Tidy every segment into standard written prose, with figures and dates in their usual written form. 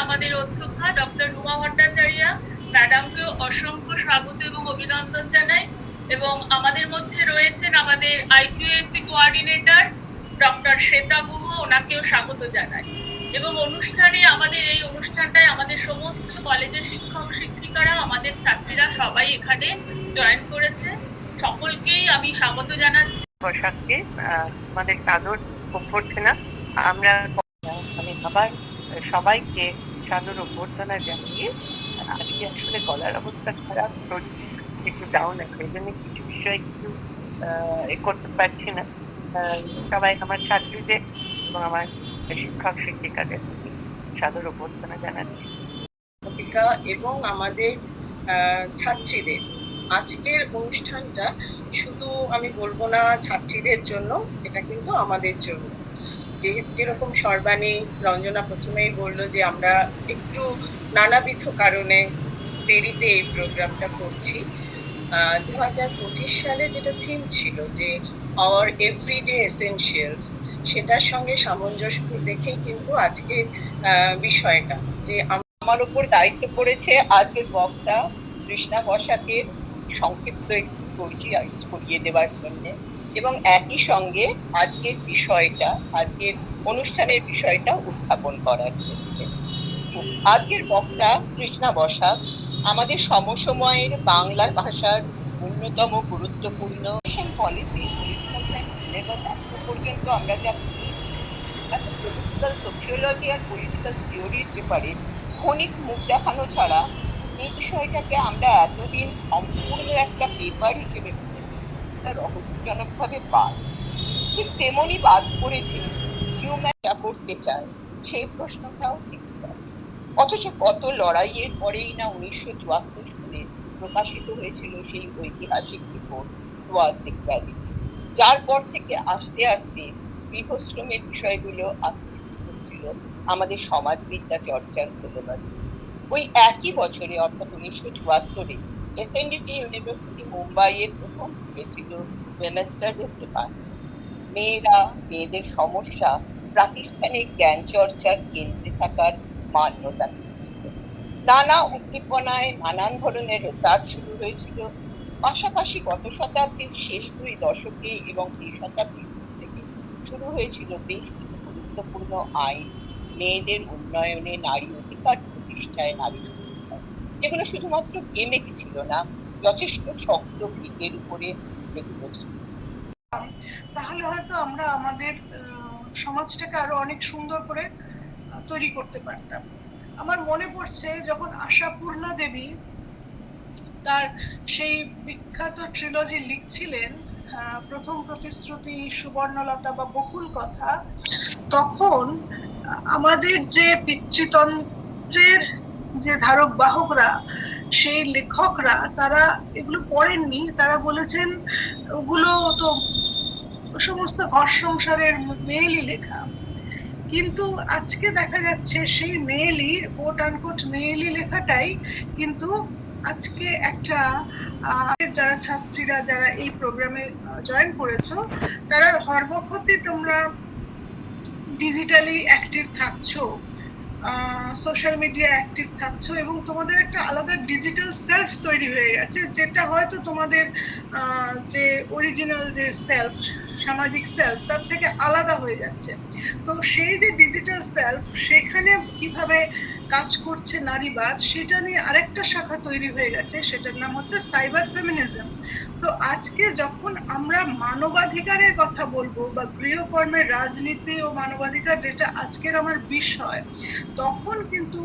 আমাদের অধ্যক্ষা ডক্টর রুমা ভট্টাচার্য ম্যাডামকেও অসংখ্য স্বাগত এবং অভিনন্দন জানাই। এবং আমাদের মধ্যে রয়েছেন আমাদের IQAC coordinator doctor Shweta Guha, ওনাকেও স্বাগত জানাই। এবং এই অনুষ্ঠানটায় আমাদের সমস্ত কলেজের শিক্ষক শিক্ষিকারা, আমাদের ছাত্রীরা সবাই এখানে জয়েন করেছে। সকলকেই আমি স্বাগত জানাচ্ছি। বর্ষাকে আমাদের সাদর অভ্যর্থনা। আমরা আমি আবার সবাইকে সাদর অভ্যর্থনা জানিয়ে আজকে আসলে গলার অবস্থা খারাপ, শরীর একটু ডাউন আছে, এই জন্য কিছু বিষয়ে কিছু করতে পারছি না। সবাই আমার ছাত্রীদের এবং আমার শিক্ষক শিক্ষিকাদের সাদর অভ্যর্থনা জানাচ্ছি এবং আমাদের ছাত্রীদের আজকের অনুষ্ঠানটা শুধু আমি বলবো না ছাত্রীদের জন্য, এটা কিন্তু আমাদের জন্য। যেরকম সর্বাণী রঞ্জনা প্রথমেই বললো যে আমরা একটু নানাবিধ কারণে দেরিতে এই প্রোগ্রামটা করছি। 2025 সালে যেটা থিম ছিল যে আওয়ার এভরিডে এসেনশিয়ালস, সেটার সঙ্গে সামঞ্জস্য রেখেই কিন্তু আজকের বিষয়টা যে আমার উপর দায়িত্ব পড়েছে আজকের বক্তা কৃষ্ণা বসাকের সংক্ষিপ্ত একটু পরিচয় করিয়ে দেওয়ার জন্য, এবং একই সঙ্গে আজকের অনুষ্ঠানের বিষয়টা উত্থাপন করার জন্য। আজকের বক্তা কৃষ্ণা বসাক আমাদের সমসময়ের বাংলা ভাষার অন্যতম গুরুত্বপূর্ণ পলিসি পর্যন্ত আমরা যা পলিটিক্যাল সোশিওলজি আর পলিটিক্যাল থিওরির ব্যাপারে ক্ষণিক মুখ দেখানো ছাড়া এই বিষয়টাকে আমরা এতদিন সম্পূর্ণ একটা পেপার হিসেবে রহস্যজনকভাবে বাদ, ঠিক তেমনই বাদ করেছে হিউম্যান যা করতে চায় সেই প্রশ্নটাও ঠিক। অথচ কত লড়াইয়ের পরেই না 1974 সালে প্রকাশিত হয়েছিল সেই ঐতিহাসিক রিপোর্ট টুয়ার্ডস ইকুয়ালিটি, যার পর থেকে আস্তে আস্তে গৃহশ্রমের বিষয়গুলো আসতে হচ্ছিল আমাদের সমাজবিদ্যা চর্চার সিলেবাসে। ওই একই বছরে অর্থাৎ 1974-এ এসএনডিটি ইউনিভার্সিটি মুম্বাইয়ের প্রথম হয়েছিল ওয়েমেনস্টার মেয়েদের সমস্যা প্রাতিষ্ঠানিক জ্ঞান চর্চার কেন্দ্রে থাকার মান্যতা পেয়েছিল। নানা উদ্দীপনায় নানান ধরনের রিসার্চ শুরু হয়েছিল। পাশাপাশি গত শতাব্দীর শেষ 2 দশকে এবং এই শতাব্দীর থেকে শুরু হয়েছিল বেশ কিছু গুরুত্বপূর্ণ আইন মেয়েদের উন্নয়নে, নারী অধিকার প্রতিষ্ঠায়, নারী সুরক্ষা, যেগুলো শুধুমাত্র গেমেক ছিল না, যথেষ্ট শক্ত ভিতের উপরে এগুলো ছিল। তাহলে হয়তো আমরা আমাদের সমাজটাকে আরো অনেক সুন্দর করে তৈরি করতে পারতাম। আমার মনে পড়ছে যখন আশাপূর্ণা দেবী তার সেই বিখ্যাত ট্রিলজি লিখছিলেন, প্রথম প্রতিশ্রুতি, সুবর্ণলতা বা বকুল কথা, তখন আমাদের যে পিতৃতন্ত্রের যে ধারক বাহকরা, সেই লেখকরা, তারা এগুলো পড়েননি। তারা বলেছেন ওগুলো তো সমস্ত ঘর সংসারের মেয়েলি লেখা। কিন্তু আজকে দেখা যাচ্ছে সেই মেয়েলি, কোট আনকোট মেয়েলি লেখাটাই কিন্তু আজকে একটা যারা ছাত্রীরা যারা এই প্রোগ্রামে জয়েন করেছো, তারা সর্বক্ষেত্রে তোমরা ডিজিটালি অ্যাক্টিভ থাকছো, সোশ্যাল মিডিয়া অ্যাক্টিভ থাকছো, এবং তোমাদের একটা আলাদা ডিজিটাল সেলফ তৈরি হয়ে গেছে, যেটা হয়তো তোমাদের যে অরিজিনাল যে সেলফ, সামাজিক সেলফ, তার থেকে আলাদা হয়ে যাচ্ছে। তো সেই যে ডিজিটাল সেলফ, সেখানে কিভাবে কাজ করছে নারীবাদ, সেটা নিয়ে আরেকটা শাখা তৈরি হয়ে গেছে, সেটার নাম হচ্ছে সাইবার ফেমিনিজম। তো আজকে যখন আমরা মানবাধিকারের কথা বলবো, বা গৃহকর্মের রাজনীতি ও মানবাধিকার, যেটা আজকের আমার বিষয়, তখন কিন্তু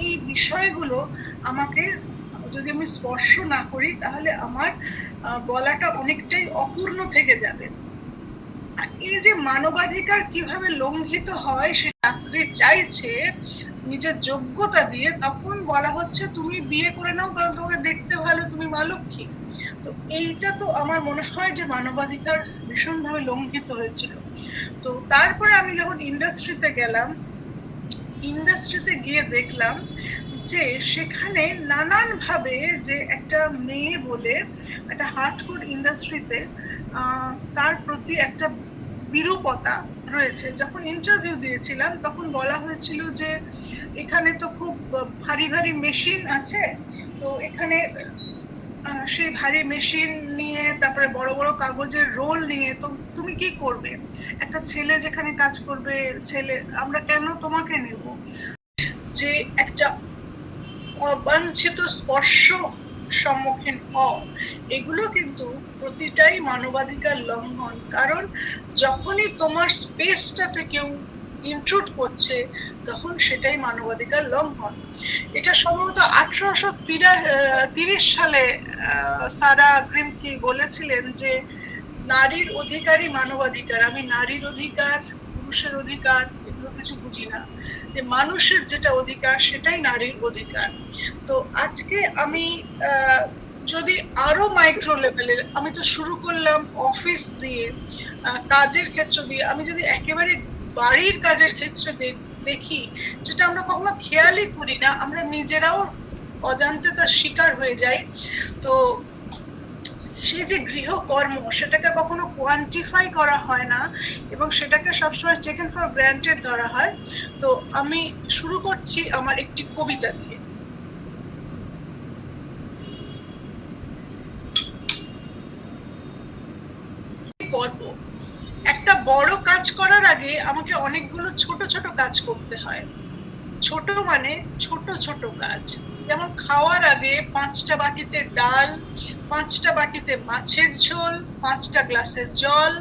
এই বিষয়গুলো আমাকে, যদি আমি স্পর্শ না করি, তাহলে আমার বলাটা অনেকটাই অপূর্ণ থেকে যাবে। এই যে মানবাধিকার কিভাবে লঙ্ঘিত হয়, সে চাকরি চাইছে নিজের যোগ্যতা দিয়ে, তখন বলা হচ্ছে তুমি বিয়ে করে নাও কারণ তোমাকে দেখতে ভালো, তুমি মা লক্ষ্মী। তো এইটা তো আমার মনে হয় যে মানবাধিকার ভীষণভাবে লঙ্ঘিত হয়েছিল। তো তারপরে আমি যখন ইন্ডাস্ট্রিতে গেলাম, ইন্ডাস্ট্রিতে গিয়ে দেখলাম যে সেখানে নানান ভাবে যে একটা মেয়ে বলে একটা হার্ডকোর ইন্ডাস্ট্রিতে তার প্রতি একটা বিরূপতা রয়েছে। যখন ইন্টারভিউ দিয়েছিলাম তখন বলা হয়েছিল যে এখানে তো খুব ভারী ভারী মেশিন আছে, তো এখানে সেই ভারী মেশিন নিয়ে, তারপরে বড় বড় কাগজের রোল নিয়ে, তো তুমি কি করবে? একটা ছেলে যেখানে কাজ করবে, ছেলে, আমরা কেন তোমাকে নেব? যে একটা অবাঞ্ছিত স্পর্শ সম্মুখীন হও, এগুলো কিন্তু প্রতিটাই মানবাধিকার লঙ্ঘন। কারণ যখনই তোমার স্পেসটাতে কেউ ইন্ট্রুড করছে, তখন সেটাই মানবাধিকার লঙ্ঘন। এটা সম্ভবত 1830 সালে সারা গ্রিমকি বলেছিলেন যে নারীর অধিকারই মানবাধিকার। আমি নারীর অধিকার, পুরুষের অধিকার এগুলো কিছু বুঝি না, যে মানুষের যেটা অধিকার সেটাই নারীর অধিকার। তো আজকে আমি যদি আরো মাইক্রো লেভেলের, আমি তো শুরু করলাম অফিস দিয়ে, কাজের ক্ষেত্র দিয়ে, আমি যদি একেবারে বাড়ির কাজের ক্ষেত্রে দেখি, যেটা আমরা কখনো খেয়ালই করি না, আমরা নিজেরাও অজান্তে তার শিকার হয়ে যাই। তো সে যে গৃহকর্ম, সেটাকে কখনো কোয়ান্টিফাই করা হয় না এবং সেটাকে সবসময় টেকেন ফর গ্রান্টেড ধরা হয়। তো আমি শুরু করছি আমার একটি কবিতা দিয়ে। করব, একটা বড় কাজ করার আগে আমাকে অনেকগুলো ছোট ছোট কাজ করতে হয়। ছোট মানে ছোট ছোট কাজ, যেমন খাওয়ার আগে 5টা বাটিতে ডাল, 5টা বাটিতে মাছের ঝোল, 5টা গ্লাসের জল,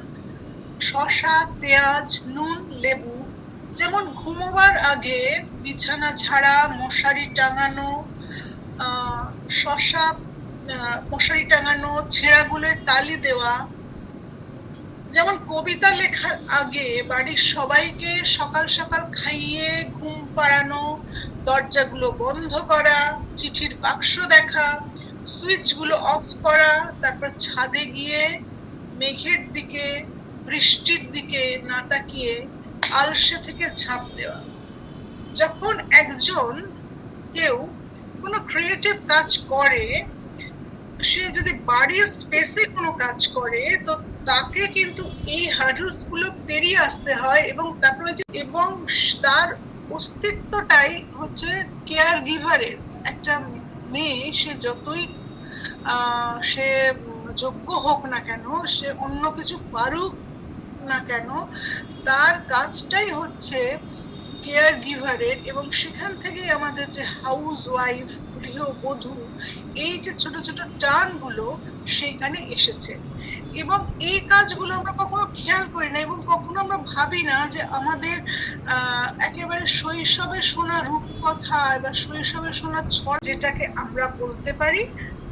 শসা, পেঁয়াজ, নুন, লেবু। যেমন ঘুমোবার আগে বিছানা ঝাড়া, মশারি টাঙানো, শসা, মশারি টাঙানো, ছেঁড়াগুলোয় তালি দেওয়া। যেমন কবিতা লেখার আগে বাড়ির সবাইকে সকাল সকাল খাইয়ে ঘুম পাড়ানো, দরজাগুলো বন্ধ করা, চিঠির বাক্স দেখা, সুইচগুলো অফ করা, তারপর ছাদে গিয়ে মেঘের দিকে, বৃষ্টির দিকে না তাকিয়ে আলসে থেকে ঝাঁপ দেওয়া। যখন একজন কেউ কোনো ক্রিয়েটিভ কাজ করে, সে যদি বাড়ির স্পেসে কোনো কাজ করে, তো তাকে কিন্তু এই হার্ডলস গুলো পেরিয়ে আসতে হয় এবং তারপরে এবং তার অস্তিত্বটাই হচ্ছে কেয়ার গিভারের। একটা মেয়ে সে যতই সে যোগ্য হোক না কেন, সে অন্য কিছু পারুক না কেন, তার কাজটাই হচ্ছে কেয়ার গিভারের। এবং সেখান থেকেই আমাদের যে হাউস ওয়াইফ, গৃহবধূ, এই যে ছোট ছোট টার্মগুলো সেইখানে এসেছে। এবং এই কাজগুলো আমরা কখনো খেয়াল করি না এবং কখনো আমরা ভাবি না যে আমাদের একেবারে শৈশবে শোনা রূপকথায় বা শৈশবে শোনা ছড়া, যেটাকে আমরা বলতে পারি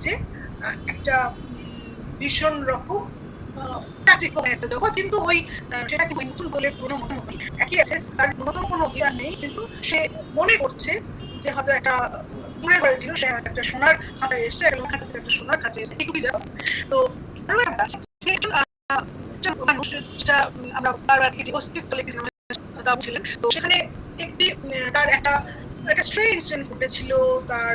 যে একটা ভীষণ রকম কিন্তু ওই সেটাকে নতুন বলে কোনো মনে হয় একই আছে, তার নতুন কোনো অধিকার নেই, কিন্তু সে মনে করছে যে হয়তো একটা দূরে হয়েছিল, সে একটা সোনার খাঁচায় এসছে, একটা সোনার খাঁচায় এসছে, এটুকুই জানো। তো আরো একটা আছে, মানুষ যেটা আমরা বারবার কি অস্তিত্ব লিখেছিলাম ছিলেন, তো সেখানে একটি তার একটা স্ট্রে ইনসিডেন্ট ঘটেছিল। তার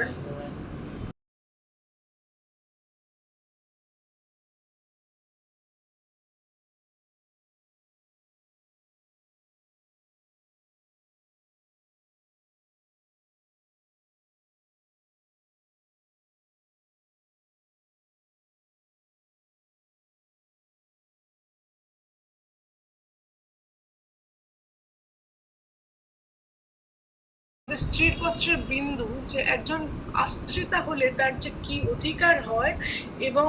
স্ত্রীর পত্রের বিন্দু, যে একজন আশ্রিতা হলে তার যে কি অধিকার হয় এবং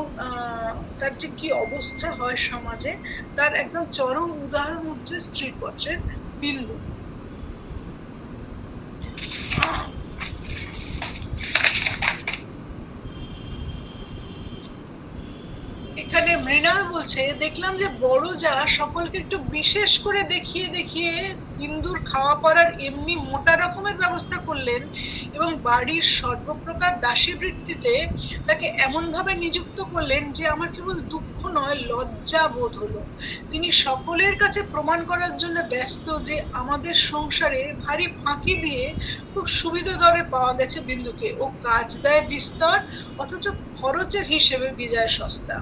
তার যে কি অবস্থা হয় সমাজে, তার একদম চরম উদাহরণ হচ্ছে স্ত্রীর পত্রের বিন্দু। এখানে মৃণাল বলছে, দেখলাম যে বড় যা সকলকে একটু বিশেষ করে দেখিয়ে দেখিয়ে ইন্দুর খাওয়া পড়ার এমনি মোটা রকমের ব্যবস্থা করলেন এবং বাড়ির সর্বপ্রকার দাসী বৃত্তিতে তাকে এমন ভাবে নিযুক্ত করলেন যে আমার কেবল দুঃখ নয়, লজ্জা বোধ হলো। তিনি সকলের কাছে প্রমাণ করার জন্য ব্যস্ত যে আমাদের সংসারে ভারী ফাঁকি দিয়ে খুব সুবিধা দরে পাওয়া গেছে বিন্দুকে, ও কাজ দেয় বিস্তর, অথচ খরচের হিসেবে বিজয় সস্তা।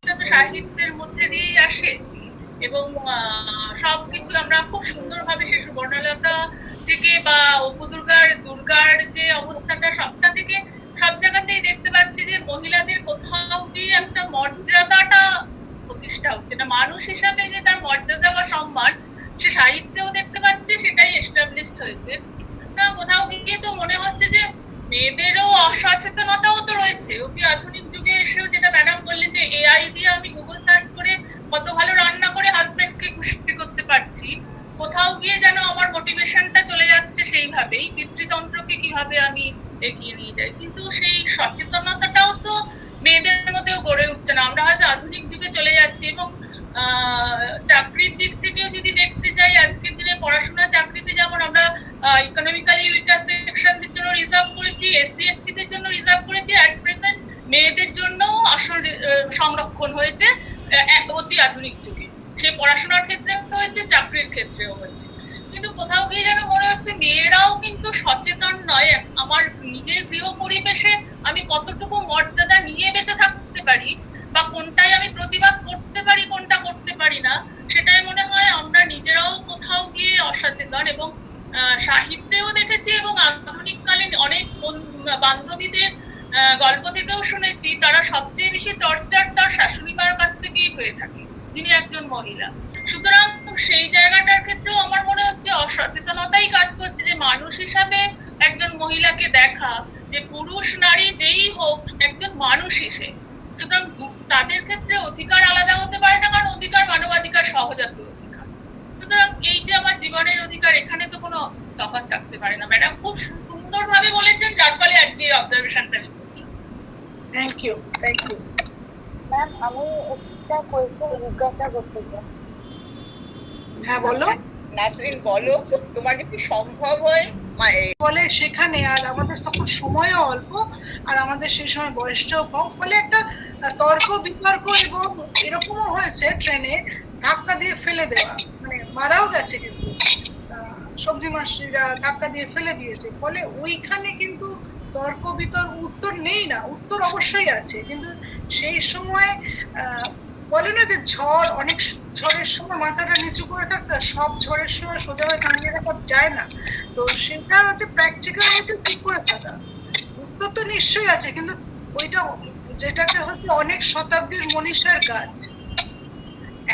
এটা তো সাহিত্যের মধ্যে দিয়েই আসে এবং সবকিছু আমরা খুব সুন্দরভাবে সে সুবর্ণলতা থেকে বা অপু দুর্গার যে অবস্থাটা, সবটা থেকে সব জায়গাতেই দেখতে পাচ্ছি যে মহিলাদের কোথাও গিয়ে একটা মর্যাদাটা প্রতিষ্ঠা হচ্ছে না, মানুষ হিসাবে যে তার মর্যাদা বা সম্মান সে সাহিত্যেও দেখতে পাচ্ছি সেটাই এস্টাবলিশড হয়েছে না। কোথাও গিয়ে তো মনে হচ্ছে যে মেয়েদেরও অসচেতনতাও তো রয়েছে অতি আধুনিক যুগে এসেও, যেটা ম্যাডাম বললেন যে এআই দিয়ে আমি গুগল সার্চ করে কত ভালো রান্না করে হাজবেন্ডকে খুশি করতে পারছি, কোথাও গিয়ে যেন আমার মোটিভেশনটা চলে যাচ্ছে সেইভাবেই পিতৃতন্ত্রকে কিভাবে আমি এগিয়ে নিয়ে যাই, কিন্তু সেই সচেতনতাটাও তো মেয়েদের মধ্যেও গড়ে উঠছে না। আমরা হয়তো আধুনিক যুগে চলে যাচ্ছি এবং চাকরির দিক থেকেও যদি দেখতে চাই, আজকের দিনে পড়াশোনা চাকরিতে যেমন আমরা ইকোনমিক্যালি উইকার সেকশনদের জন্য রিজার্ভ করেছি, এসসি এসটি দের জন্য রিজার্ভ করেছি, অ্যাট প্রেজেন্ট মেয়েদের জন্য আসন সংরক্ষণ হয়েছে অতি আধুনিক যুগে, সে পড়াশোনার ক্ষেত্রে হয়েছে, চাকরির ক্ষেত্রেও হয়েছে। কিন্তু কোথাও গিয়ে যেন মনে হচ্ছে মেয়েরাও কিন্তু সচেতন নয়। আমার নিজের গৃহ পরিবেশে আমি কতটুকু মর্যাদা নিয়ে বেঁচে থাকতে পারি বা কোনটাই আমি প্রতিবাদ করতে পারি কোনটা করতে পারি না, সেটাই মনে হয় আমরা নিজেরাও কোথাও গিয়ে অসচেতন। এবং সাহিত্যেও দেখেছি এবং আধুনিককালীন অনেক বান্ধবীদের গল্প থেকেও শুনেছি তারা সবচেয়ে বেশি টর্চার তার শাশুড়ি মার কাছ থেকেই হয়ে থাকে, যিনি একজন মহিলা। সুতরাং সেই জায়গাটার ক্ষেত্রেও আমার মনে হচ্ছে অসচেতনতাই কাজ করছে, যে মানুষ হিসাবে একজন মহিলাকে দেখা, যে পুরুষ নারী যেই হোক একজন মানুষ হিসেবে, সুতরাং তাদের ক্ষেত্রে অধিকার আলাদা হতে পারে না, কারণ অধিকার মানবাধিকার, সহজাত অধিকার। সুতরাং এই যে আমার জীবনের অধিকার, এখানে তো কোনো তফাৎ থাকতে পারে না। ম্যাডাম খুব সুন্দরভাবে বলেছেন, যার ফলে আজকে এই অবজারভেশনটা আমি করি। Thank you, thank you. Ma'am, আমি একটা কোয়েশ্চেন জিজ্ঞাসা করতে চাই। হ্যাঁ বলো। নাসরিন বলো, তোমার যদি সম্ভব হয় ফলে সেখানে আর আমাদের তখন সময়ও অল্প, আর আমাদের সেই সময় বয়সটাও কম, ফলে একটা তর্ক বিতর্ক এবং এরকমও হয়েছে ট্রেনে ধাক্কা দিয়ে ফেলে দেওয়া, মানে মারাও গেছে, কিন্তু সবজি মাসিরা ধাক্কা দিয়ে ফেলে দিয়েছে। ফলে ওইখানে কিন্তু তর্ক বিতর্ক উত্তর নেই না, উত্তর অবশ্যই আছে, কিন্তু সেই সময় বলে না যে ঝড়, অনেক ঝড়ের সময় মাথাটা নিচু করে থাকতে, সব ঝড়ের সময় সোজা হয়ে দাঁড়িয়ে থাকা যায় না। তো সেটা হচ্ছে প্র্যাকটিক্যাল, হচ্ছে ঠিক করে থাকা। উত্তর তো নিশ্চয়ই আছে, কিন্তু ওইটা যেটাকে হচ্ছে অনেক শতাব্দীর মনীষার কাজ।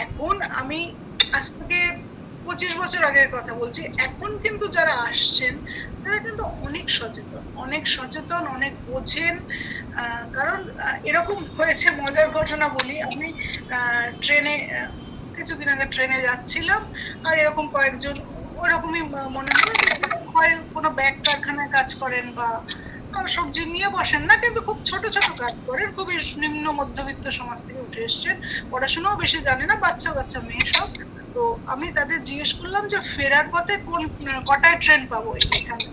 এখন আমি আজ থেকে 25 বছর আগের কথা বলছি, এখন কিন্তু যারা আসছেন তারা কিন্তু অনেক সচেতন, অনেক সচেতন, অনেক বোঝেন। কারণ এরকম হয়েছে, মজার ঘটনা বলি, আমি ট্রেনে কিছুদিন আগে ট্রেনে যাচ্ছিলাম, আর এরকম কয়েকজন ওরকমই মনে হয় কোনো ব্যাগ কারখানায় কাজ করেন বা সবজি নিয়ে বসেন না, কিন্তু খুব ছোট ছোট কাজ করেন, খুবই নিম্ন মধ্যবিত্ত সমাজ থেকে উঠে এসছেন, পড়াশোনাও বেশি জানে না, বাচ্চা বাচ্চা মেয়ে সব। তো আমি তাদের জিজ্ঞেস করলাম যে ফেরার পথে কটায় ট্রেন পাবো এখানে।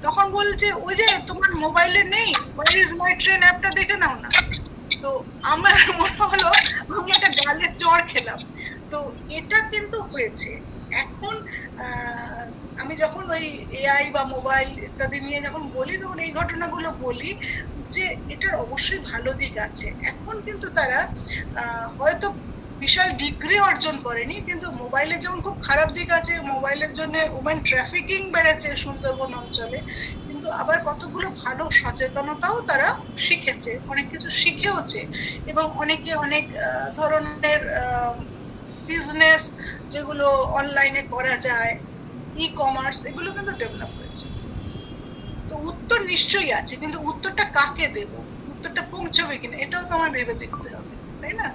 তখন বলছে ওই যে তোমার মোবাইলে নেই, হোয়ার ইজ মাই ট্রেন অ্যাপটা দেখে নাও না। তো আমার মনে হলো আমি একটা গালে চড় খেলাম। তো এটা কিন্তু হয়েছে এখন। আমি যখন ওই এআই বা মোবাইল ইত্যাদি নিয়ে যখন বলি, তখন এই ঘটনাগুলো বলি যে এটার অবশ্যই ভালো দিক আছে। এখন কিন্তু তারা হয়তো বিশাল ডিগ্রি অর্জন করেনি, কিন্তু মোবাইলের যেমন খুব খারাপ দিক আছে, মোবাইলের জন্য উমেন ট্রাফিকিং বেড়েছে সুন্দরবন অঞ্চলে, কিন্তু আবার কতগুলো ভালো সচেতনতাও তারা শিখেছে, অনেক কিছু শিখেওছে, এবং অনেকে অনেক ধরনের বিজনেস যেগুলো অনলাইনে করা যায়, ই কমার্স, এগুলো কিন্তু ডেভেলপ হয়েছে। তো উত্তর নিশ্চয়ই আছে, কিন্তু উত্তরটা কাকে দেব, উত্তরটা পৌঁছবে কিনা, এটাও তো আমার ভেবে দেখতে হবে, তাই না?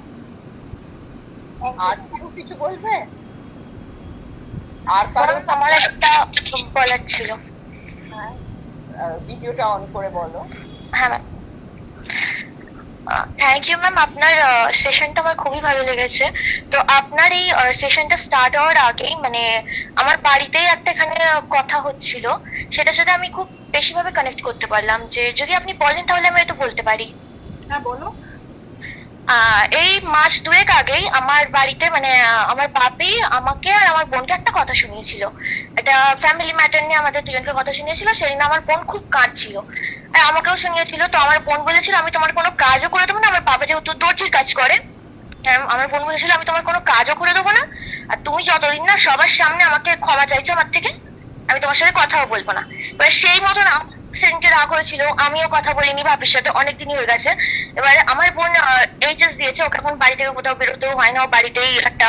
আর কিছু বলবে? আর কারণ আমার একটা বলার ছিল। ভিডিওটা অন করে বলো। হ্যাঁ ম্যাম, থ্যাংক ইউ ম্যাম, আপনার সেশনটা আমার খুবই ভালো লেগেছে। তো আপনার এই সেশনটা স্টার্ট হওয়ার আগেই মানে আমার বাড়িতেই একটা এখানে কথা হচ্ছিল, সেটার সাথে আমি খুব বেশিভাবে কানেক্ট করতে পারলাম, যে যদি আপনি বলেন তাহলে আমি হয়তো বলতে পারি। হ্যাঁ বলো। এই মাস দুয়েক আগেই আমার বাড়িতে মানে আমার বাপি আমাকে আর আমার বোনকে একটা কথা শুনিয়েছিল, একটা ফ্যামিলি ম্যাটার নিয়ে আমাদের দুজনকে কথা শুনিয়েছিল। সেদিন আমার বোন খুব কাঁদছিল, আর আমাকেও শুনিয়েছিল। তো আমার বোন বলেছিল আমি তোমার কোনো কাজও করে দেবো না, আমার বাবা যেহেতু দর্জির কাজ করে, আমার বোন বলেছিল আমি তোমার কোনো কাজও করে দেবো না, আর তুমি যতদিন না সবার সামনে আমাকে ক্ষমা চাইছো আমার থেকে, আমি তোমার সাথে কথাও বলবো না। এবার সেই মতন সেদিনকে রাগ হয়েছিল, আমিও কথা বলিনি ভাবির সাথে, অনেকদিনই হয়ে গেছে। এবার আমার বোন এইচএস দিয়েছে, ওকে এখন বাড়ি থেকে কোথাও বেরোতেও হয় না, ও বাড়িতেই একটা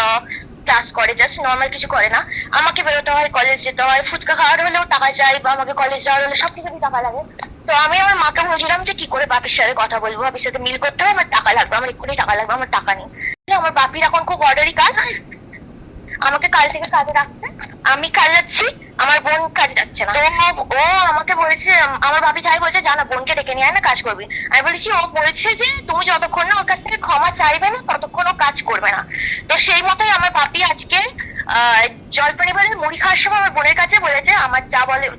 ক্লাস করে, জাস্ট নর্মাল কিছু করে না। আমাকে বেরোতে হয়, কলেজ যেতে হয়, ফুচকা খাওয়ার হলেও টাকা চাই, বা আমাকে কলেজ যাওয়ার হলে সবকিছুতেই টাকা লাগে। তো আমি আমার মাকে বলছিলাম যে কি করে বাপির সাথে কথা বলবো, বাপির সাথে মিল করতে হবে, আমার টাকা লাগবে, আমার এক্ষুনি টাকা লাগবে, আমার টাকা নেই। আমার বাপির এখন খুব অর্ডারি কাজ, আমাকে কাল থেকে কাজে রাখছে, আমি কাজ যাচ্ছি, আমার বোন কাজে যাচ্ছে না। তো ও আমাকে বলেছে, আমার ভাবি তাই বলছে জানা বোনকে ডেকে নিয়ে আয় না, কাজ করবি। আমি বলেছি, ও বলছে যে তুমি যতক্ষণ না ওর কাছ থেকে ক্ষমা চাইবে না ততক্ষণ ও কাজ করবে না। তো সেই মতোই আমার ভাবি আজকে জলপাইবাড়ির মুড়ি খাওয়ার সময় আমার বোনের কাছে বলেছে, আমার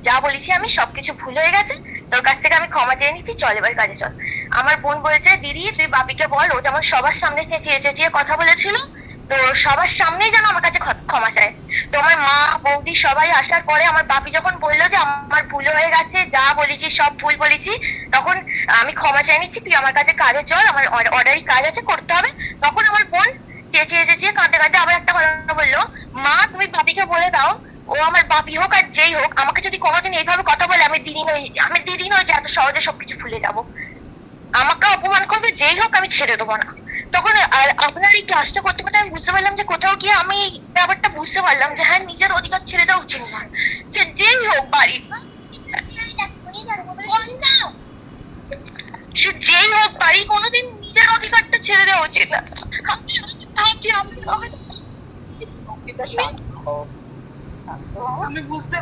যা বলেছি আমি সবকিছু ভুল হয়ে গেছে, তোর কাছ থেকে আমি ক্ষমা চেয়ে নিচ্ছি, চল এবার কাজে চল। আমার বোন বলেছে, দিদি তুই বাপিকে বল, ও যেমন সবার সামনে চেঁচিয়ে চেঁচিয়ে কথা বলেছিল, তো সবার সামনেই যেন আমার কাছে ক্ষমা চায়। তো আমার মা বৌদি সবাই আসার পরে আমার বাপি যখন বললো যে আমার ভুল হয়ে গেছে, যা বলেছি সব ভুল বলেছি, তখন আমি ক্ষমা চাই নিচ্ছি, তুই আমার কাছে কাজে চল, আমার অর্ডারি কাজ আছে, করতে হবে। তখন আমার বোন চেঁচিয়ে চেঁচিয়ে কাঁদতে কাঁদতে আবার একটা কথা বললো, মা তুমি বাপিকে বলে দাও, ও আমার বাপি হোক আর যেই হোক, আমাকে যদি কোনোদিন এইভাবে কথা বলে, আমি দিদি নই যে এত সহজে সবকিছু ভুলে যাবো। আমাকে অপমান করবে যেই হোক, আমি ছেড়ে দেবো না। তখন আর আপনার এই ক্লাসটা করতে করতে আমি বুঝতে পারলাম যে কোথাও গিয়ে আমি ব্যাপারটা বুঝতে পারলাম যে হ্যাঁ, নিজের অধিকার ছেড়ে দেওয়া উচিত নয়, সে যেই হোক বাড়ির, সে যেই হোক বাড়ি, কোনোদিন নিজের অধিকারটা ছেড়ে দেওয়া উচিত না। আমি ভাবছি আমি অঙ্কিতা, শান্ত হও, শান্ত হও। আমি বুঝতে